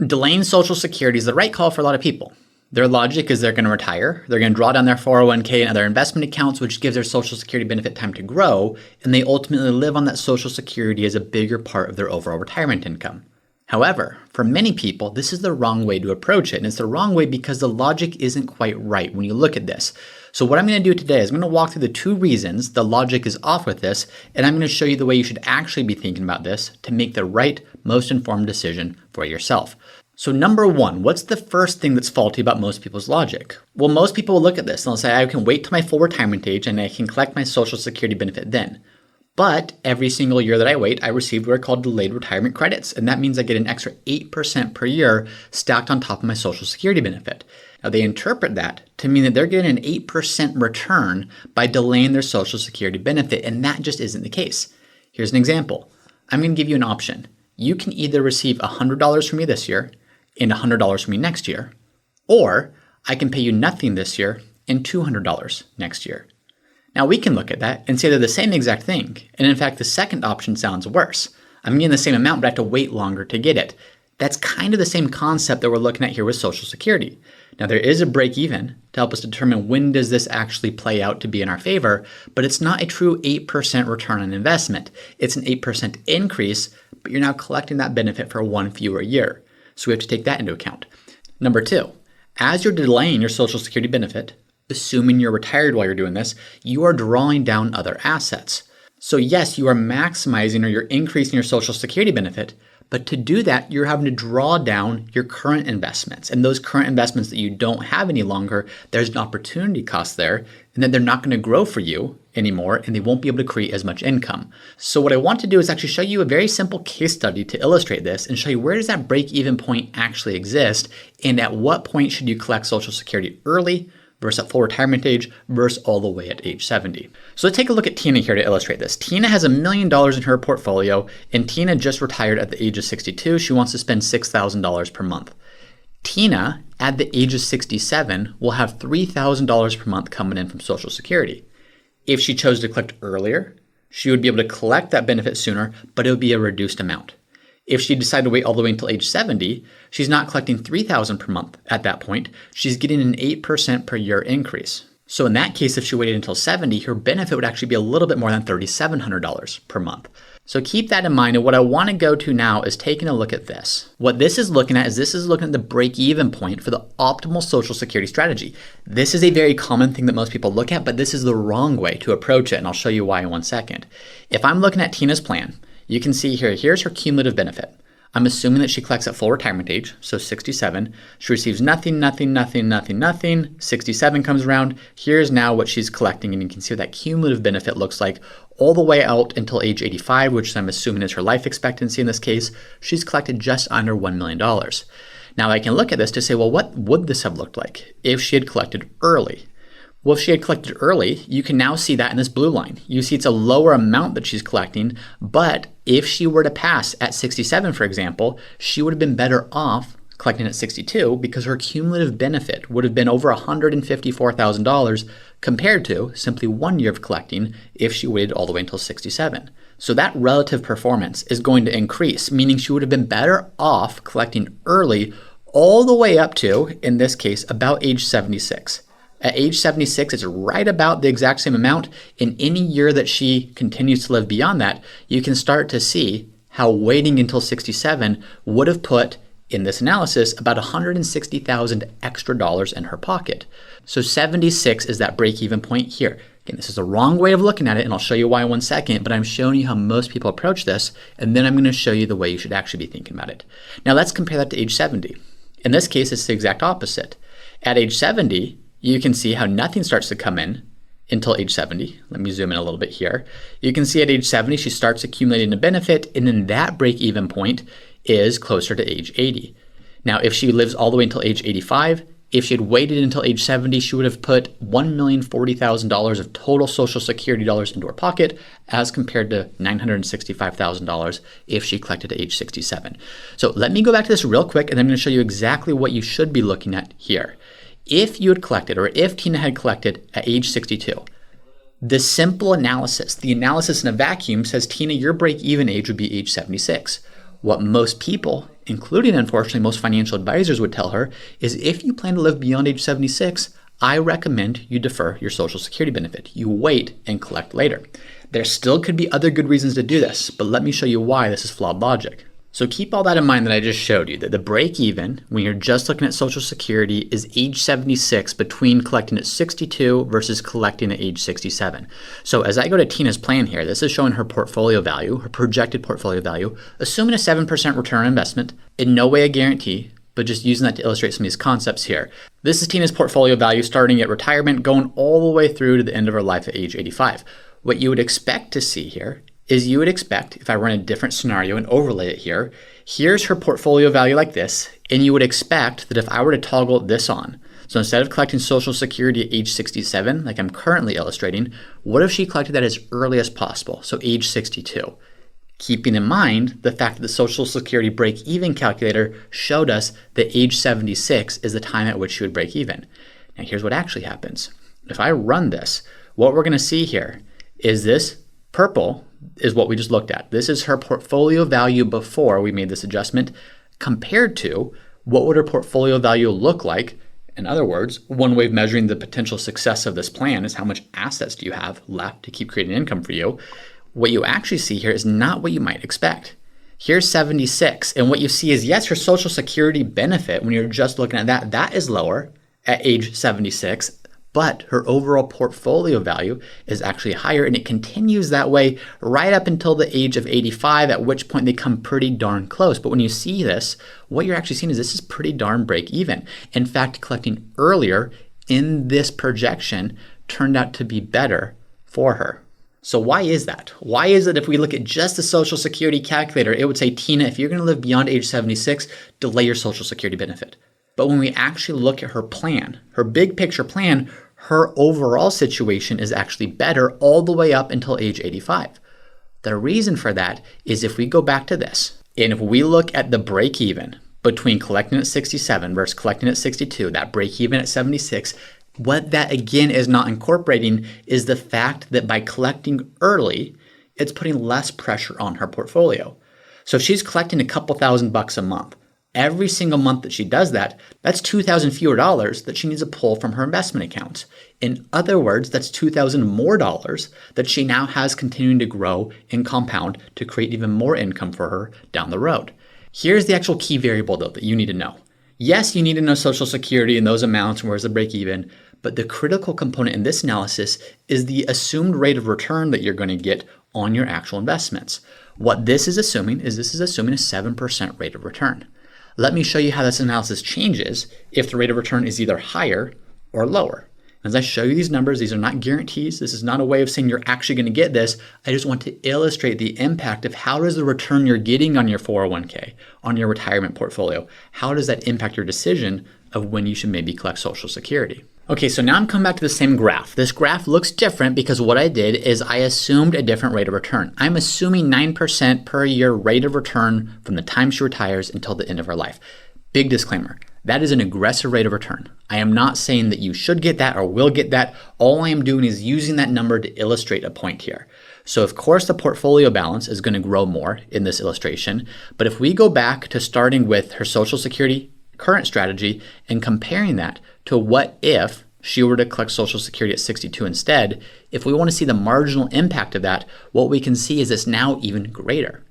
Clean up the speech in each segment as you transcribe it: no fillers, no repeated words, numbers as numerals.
Delaying Social Security is the right call for a lot of people. Their logic is they're going to retire, they're going to draw down their 401k and other investment accounts, which gives their Social Security benefit time to grow, and they ultimately live on that Social Security as a bigger part of their overall retirement income. However, for many people, this is the wrong way to approach it, and it's the wrong way because the logic isn't quite right when you look at this. So what I'm going to do today is I'm going to walk through the 2 reasons the logic is off with this, and I'm going to show you the way you should actually be thinking about this to make the right, most informed decision for yourself. So number 1, what's the first thing that's faulty about most people's logic? Well, most people will look at this and they'll say, I can wait till my full retirement age and I can collect my Social Security benefit then. But every single year that I wait, I receive what are called delayed retirement credits. And that means I get an extra 8% per year stacked on top of my Social Security benefit. Now they interpret that to mean that they're getting an 8% return by delaying their Social Security benefit. And that just isn't the case. Here's an example. I'm going to give you an option. You can either receive $100 from me this year and $100 from me next year, or I can pay you nothing this year and $200 next year. Now we can look at that and say they're the same exact thing. And in fact, the second option sounds worse. I'm getting the same amount, but I have to wait longer to get it. That's kind of the same concept that we're looking at here with Social Security. Now there is a break even to help us determine when does this actually play out to be in our favor, but it's not a true 8% return on investment. It's an 8% increase, but you're now collecting that benefit for one fewer year. So we have to take that into account. Number 2, as you're delaying your Social Security benefit, assuming you're retired while you're doing this, you are drawing down other assets. So yes, you are maximizing or you're increasing your Social Security benefit, but to do that, you're having to draw down your current investments. And those current investments that you don't have any longer, there's an opportunity cost there, and then they're not going to grow for you anymore, and they won't be able to create as much income. So what I want to do is actually show you a very simple case study to illustrate this and show you where does that break-even point actually exist, and at what point should you collect Social Security early versus at full retirement age versus all the way at age 70. So let's take a look at Tina here to illustrate this. Tina has $1 million in her portfolio, and Tina just retired at the age of 62. She wants to spend $6,000 per month. Tina, at the age of 67, will have $3,000 per month coming in from Social Security. If she chose to collect earlier, she would be able to collect that benefit sooner, but it would be a reduced amount. If she decided to wait all the way until age 70, she's not collecting $3,000 per month at that point. She's getting an 8% per year increase. So in that case, if she waited until 70, her benefit would actually be a little bit more than $3,700 per month. So keep that in mind. And what I want to go to now is taking a look at this. What this is looking at is the break-even point for the optimal Social Security strategy. This is a very common thing that most people look at, but this is the wrong way to approach it. And I'll show you why in 1 second. If I'm looking at Tina's plan, you can see here, here's her cumulative benefit. I'm assuming that she collects at full retirement age, so 67. She receives nothing. 67 comes around. Here's now what she's collecting, and you can see what that cumulative benefit looks like all the way out until age 85, which I'm assuming is her life expectancy in this case. She's collected just under $1 million. Now I can look at this to say, well, what would this have looked like if she had collected early? Well, if she had collected early, you can now see that in this blue line. You see it's a lower amount that she's collecting, but if she were to pass at 67, for example, she would have been better off collecting at 62 because her cumulative benefit would have been over $154,000 compared to simply 1 year of collecting if she waited all the way until 67. So that relative performance is going to increase, meaning she would have been better off collecting early all the way up to, in this case, about age 76. At age 76, it's right about the exact same amount. In any year that she continues to live beyond that, you can start to see how waiting until 67 would have put, in this analysis, about $160,000 extra dollars in her pocket. So 76 is that break-even point here. Again, this is the wrong way of looking at it, and I'll show you why in 1 second, but I'm showing you how most people approach this, and then I'm going to show you the way you should actually be thinking about it. Now let's compare that to age 70. In this case, it's the exact opposite. At age 70, you can see how nothing starts to come in until age 70. Let me zoom in a little bit here. You can see at age 70, she starts accumulating a benefit, and then that break-even point is closer to age 80. Now, if she lives all the way until age 85, if she had waited until age 70, she would have put $1,040,000 of total Social Security dollars into her pocket as compared to $965,000 if she collected at age 67. So let me go back to this real quick, and I'm going to show you exactly what you should be looking at here. If you had collected, or if Tina had collected at age 62, the simple analysis, the analysis in a vacuum says, Tina, your break-even age would be age 76. What most people including, unfortunately, most financial advisors would tell her, is if you plan to live beyond age 76, I recommend you defer your Social Security benefit. You wait and collect later. There still could be other good reasons to do this, but let me show you why this is flawed logic. So keep all that in mind that I just showed you, that the break even when you're just looking at Social Security is age 76 between collecting at 62 versus collecting at age 67. So as I go to Tina's plan here, this is showing her portfolio value, her projected portfolio value, assuming a 7% return on investment, in no way a guarantee, but just using that to illustrate some of these concepts here. This is Tina's portfolio value starting at retirement, going all the way through to the end of her life at age 85. What you would expect to see here is you would expect, if I run a different scenario and overlay it here, here's her portfolio value like this, and you would expect that if I were to toggle this on, so instead of collecting Social Security at age 67, like I'm currently illustrating, what if she collected that as early as possible, so age 62? Keeping in mind the fact that the Social Security break-even calculator showed us that age 76 is the time at which she would break even. Now here's what actually happens. If I run this, what we're going to see here is this purple is what we just looked at. This is her portfolio value before we made this adjustment compared to what would her portfolio value look like. In other words, one way of measuring the potential success of this plan is how much assets do you have left to keep creating income for you. What you actually see here is not what you might expect. Here's 76, and what you see is, yes, her Social Security benefit, when you're just looking at that is lower at age 76, but her overall portfolio value is actually higher, and it continues that way right up until the age of 85, at which point they come pretty darn close. But when you see this, what you're actually seeing is this is pretty darn break even. In fact, collecting earlier in this projection turned out to be better for her. So why is that? Why is it if we look at just the Social Security calculator, it would say, Tina, if you're going to live beyond age 76, delay your Social Security benefit. But when we actually look at her plan, her big picture plan, her overall situation is actually better all the way up until age 85. The reason for that is if we go back to this, and if we look at the break even between collecting at 67 versus collecting at 62, that break even at 76, what that again is not incorporating is the fact that by collecting early, it's putting less pressure on her portfolio. So if she's collecting a couple $1,000 a month, every single month that she does that, that's $2,000 fewer dollars that she needs to pull from her investment accounts. In other words, that's $2,000 more dollars that she now has continuing to grow and compound to create even more income for her down the road. Here's the actual key variable though that you need to know. Yes, you need to know Social Security and those amounts and where's the break even, but the critical component in this analysis is the assumed rate of return that you're going to get on your actual investments. What this is assuming is this is assuming a 7% rate of return. Let me show you how this analysis changes if the rate of return is either higher or lower. As I show you these numbers, these are not guarantees. This is not a way of saying you're actually going to get this. I just want to illustrate the impact of how does the return you're getting on your 401k, on your retirement portfolio, how does that impact your decision of when you should maybe collect Social Security. Okay, so now I'm coming back to the same graph. This graph looks different because what I did is I assumed a different rate of return. I'm assuming 9% per year rate of return from the time she retires until the end of her life. Big disclaimer, that is an aggressive rate of return. I am not saying that you should get that or will get that. All I am doing is using that number to illustrate a point here. So of course the portfolio balance is going to grow more in this illustration, but if we go back to starting with her Social Security current strategy and comparing that to what if she were to collect Social Security at 62 instead, if we want to see the marginal impact of that, what we can see is it's now even greater.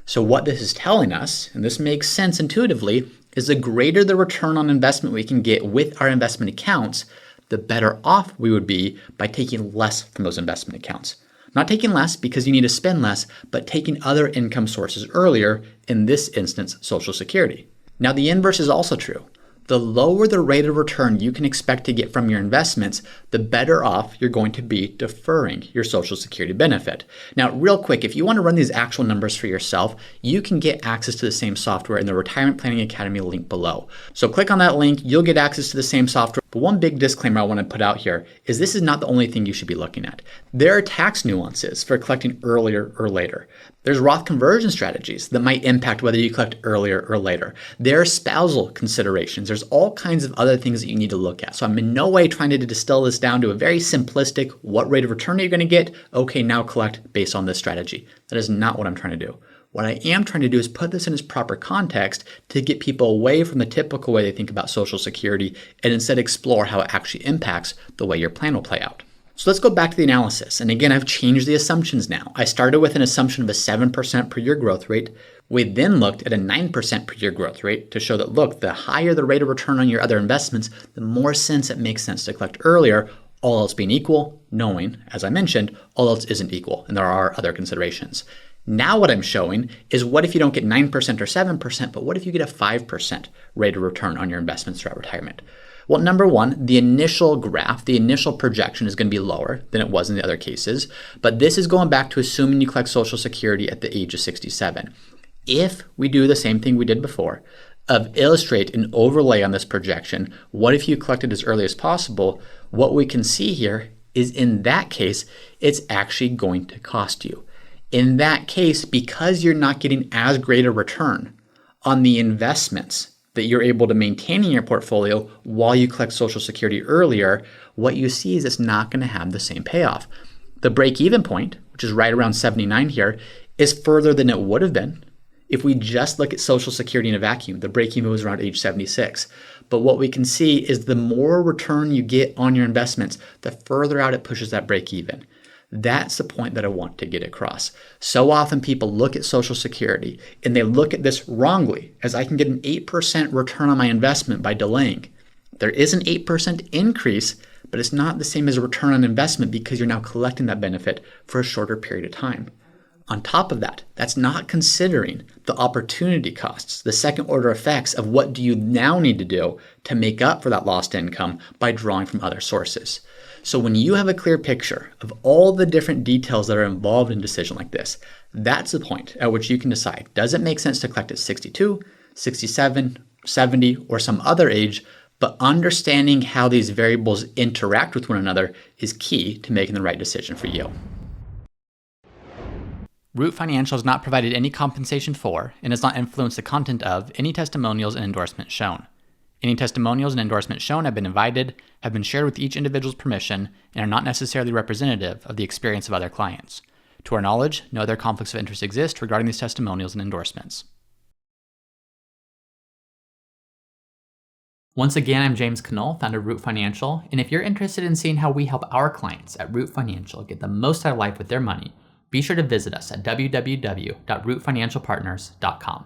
So what this is telling us, and this makes sense intuitively, is the greater the return on investment we can get with our investment accounts, the better off we would be by taking less from those investment accounts. Not taking less because you need to spend less, but taking other income sources earlier, in this instance, Social Security. Now the inverse is also true. The lower the rate of return you can expect to get from your investments, the better off you're going to be deferring your Social Security benefit. Now, real quick, if you want to run these actual numbers for yourself, you can get access to the same software in the Retirement Planning Academy link below. So click on that link, you'll get access to the same software. But one big disclaimer I want to put out here is this is not the only thing you should be looking at. There are tax nuances for collecting earlier or later. There's Roth conversion strategies that might impact whether you collect earlier or later. There are spousal considerations. There's all kinds of other things that you need to look at. So I'm in no way trying to distill this down to a very simplistic, what rate of return are you going to get? Okay, now collect based on this strategy. That is not what I'm trying to do. What I am trying to do is put this in its proper context to get people away from the typical way they think about Social Security and instead explore how it actually impacts the way your plan will play out. So let's go back to the analysis. And again, I've changed the assumptions now. I started with an assumption of a 7% per year growth rate. We then looked at a 9% per year growth rate to show that, look, the higher the rate of return on your other investments, the more sense it makes sense to collect earlier, all else being equal, knowing, as I mentioned, all else isn't equal, and there are other considerations. Now what I'm showing is what if you don't get 9% or 7%, but what if you get a 5% rate of return on your investments throughout retirement? Well, number one, the initial graph, the initial projection is going to be lower than it was in the other cases, but this is going back to assuming you collect Social Security at the age of 67. If we do the same thing we did before, of illustrate and overlay on this projection, what if you collected as early as possible? What we can see here is in that case, it's actually going to cost you. In that case, because you're not getting as great a return on the investments that you're able to maintain in your portfolio while you collect Social Security earlier, what you see is it's not going to have the same payoff. The break-even point, which is right around 79 here, is further than it would have been. If we just look at Social Security in a vacuum, the break-even was around age 76. But what we can see is the more return you get on your investments, the further out it pushes that break-even. That's the point that I want to get across. So often people look at Social Security and they look at this wrongly, as I can get an 8% return on my investment by delaying. There is an 8% increase, but it's not the same as a return on investment because you're now collecting that benefit for a shorter period of time. On top of that, that's not considering the opportunity costs, the second order effects of what do you now need to do to make up for that lost income by drawing from other sources. So when you have a clear picture of all the different details that are involved in a decision like this, that's the point at which you can decide, does it make sense to collect at 62, 67, 70, or some other age? But understanding how these variables interact with one another is key to making the right decision for you. Root Financial has not provided any compensation for and has not influenced the content of any testimonials and endorsements shown. Any testimonials and endorsements shown have been shared with each individual's permission, and are not necessarily representative of the experience of other clients. To our knowledge, no other conflicts of interest exist regarding these testimonials and endorsements. Once again, I'm James Knoll, founder of Root Financial, and if you're interested in seeing how we help our clients at Root Financial get the most out of life with their money, be sure to visit us at www.rootfinancialpartners.com.